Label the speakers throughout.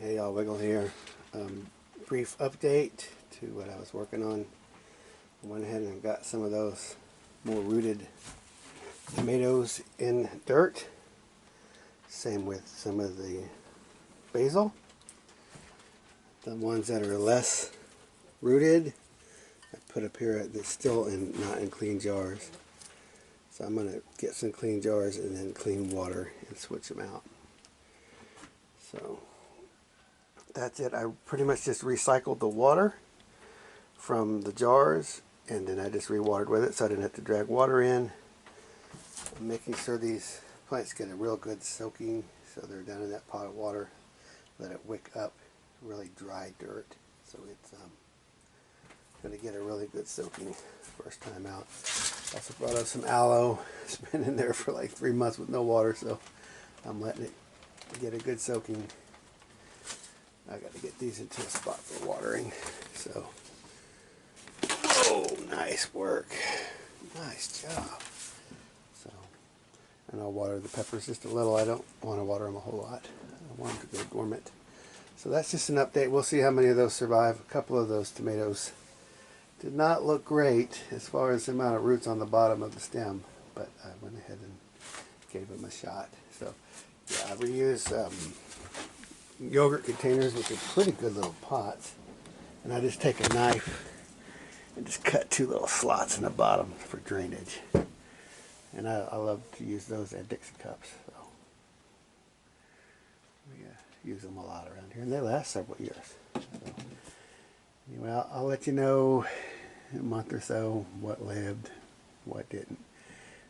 Speaker 1: Hey y'all, Wiggle here. Brief update to what I was working on. I went ahead and got some of those more rooted tomatoes in dirt. Same with some of the basil. The ones that are less rooted, I put up here that's still not in clean jars. So I'm going to get some clean jars and then clean water and switch them out. So that's it. I pretty much just recycled the water from the jars and then I just rewatered with it so I didn't have to drag water in. I'm making sure these plants get a real good soaking, so they're down in that pot of water. Let it wick up really dry dirt, so it's going to get a really good soaking first time out. Also brought up some aloe. It's been in there for like 3 months with no water, so I'm letting it get a good soaking. I got to get these into a spot for watering. So, oh, nice work. Nice job. So, and I'll water the peppers just a little. I don't want to water them a whole lot. I want them to go dormant. So that's just an update. We'll see how many of those survive. A couple of those tomatoes did not look great as far as the amount of roots on the bottom of the stem, but I went ahead and gave them a shot. So, yeah, I reuse yogurt containers, which are pretty good little pots, and I just take a knife and just cut 2 little slots in the bottom for drainage. And I love to use those at Dixie cups. So we use them a lot around here, and they last several years. So anyway, I'll let you know in a month or so what lived, what didn't.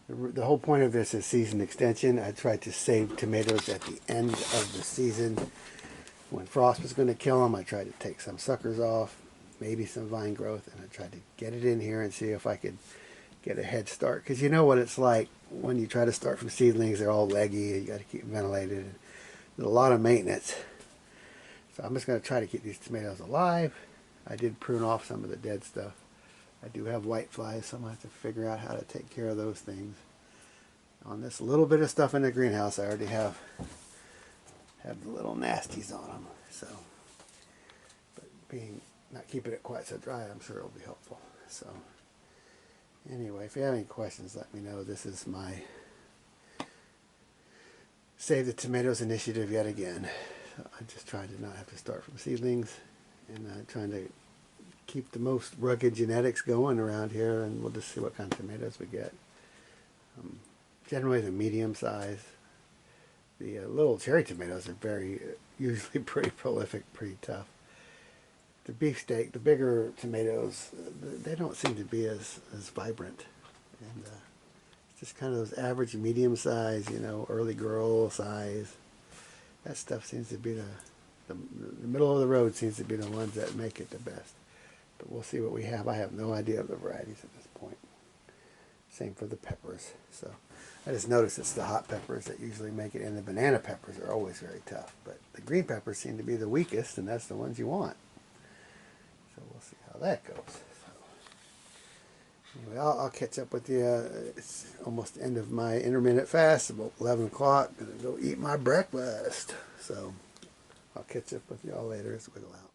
Speaker 1: The whole point of this is season extension. I tried to save tomatoes at the end of the season. When frost was going to kill them, I tried to take some suckers off, maybe some vine growth, and I tried to get it in here and see if I could get a head start. Because you know what it's like when you try to start from seedlings. They're all leggy, you got to keep them ventilated. There's a lot of maintenance. So I'm just going to try to keep these tomatoes alive. I did prune off some of the dead stuff. I do have white flies, so I'm going to have to figure out how to take care of those things. On this little bit of stuff in the greenhouse, I already have the little nasties on them. So, but not keeping it quite so dry, I'm sure it'll be helpful. So, anyway, if you have any questions, let me know. This is my Save the Tomatoes initiative yet again. So I'm just trying to not have to start from seedlings, and trying to keep the most rugged genetics going around here, and we'll just see what kind of tomatoes we get. Generally the medium size. The little cherry tomatoes are usually pretty prolific, pretty tough. The beefsteak, the bigger tomatoes, they don't seem to be as vibrant. And it's just kind of those average medium size, early girl size. That stuff seems to be the middle of the road seems to be the ones that make it the best. But we'll see what we have. I have no idea of the varieties at this point. Same for the peppers. So I just noticed it's the hot peppers that usually make it, and the banana peppers are always very tough. But the green peppers seem to be the weakest, and that's the ones you want. So we'll see how that goes. So anyway, I'll catch up with you. It's almost the end of my intermittent fast, about 11 o'clock. I'm going to go eat my breakfast. So I'll catch up with y'all later. It's Wiggle out.